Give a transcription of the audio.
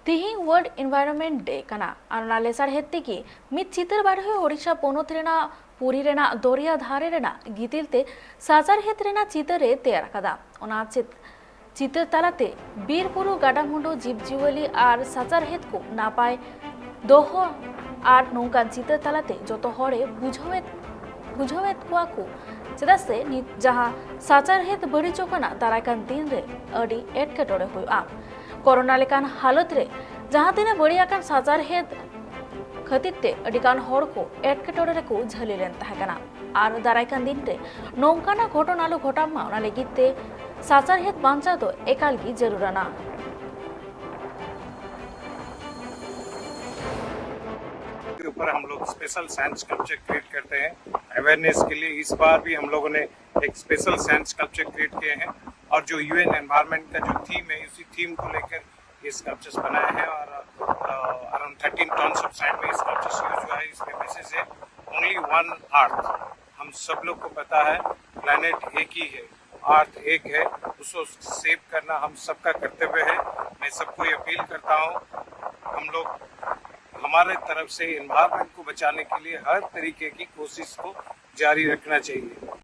तिहिं world environment day कना आना Lissauer हेत्ती की मित चितर बार हुए ओडिशा पोनोत रेना पुरी रेना दरिया धारे रेना गितिलते साजार हेत रेना चितरे तैयार कदा ओना चितर तालाते बीरपुरु गाडामुंडो जीवजीवली आर साजार हेत को नापाय दोहो आर नौकान चितर तालाते जतो हरे बुझावेत को चेदा से जहां साचार हेत बड़ीजो कना दारायकान दिन रे अडी एटकेटोरे हुआ कोरोना लेकान हालत रे जहां तिने बड़ियाकान साचार हेत खतिते अडिकान हर को एटकेटोरे को झली लेन तहकना आर दारायकान दिन रे नौकाना घटनालु घटामा ओना लेगिते साचार हेत बांचा तो एकाल की जरूरना के ऊपर हम लोग स्पेशल साइंस स्कल्पचर क्रिएट करते हैं अवेयरनेस के लिए। इस बार भी हम लोगों ने एक स्पेशल साइंस स्कल्पचर क्रिएट किए हैं और जो यूएन एनवायरनमेंट का जो थीम है उसी थीम को लेकर ये स्कल्पचर्स बनाए हैं और अराउंड 13 टन्स ऑफ साइड में स्कल्पचर्स यूज हुआ है। इसमें मैसेज है ओनली वन अर्थ। हम सब लोग को पता है प्लेनेट एक ही है, अर्थ एक है, उसको सेव करना हम सबका कर्तव्य है। मैं सबको ये अपील करता हूँ हम लोग हमारे तरफ से एनवायरनमेंट को बचाने के लिए हर तरीके की कोशिश को जारी रखना चाहिए।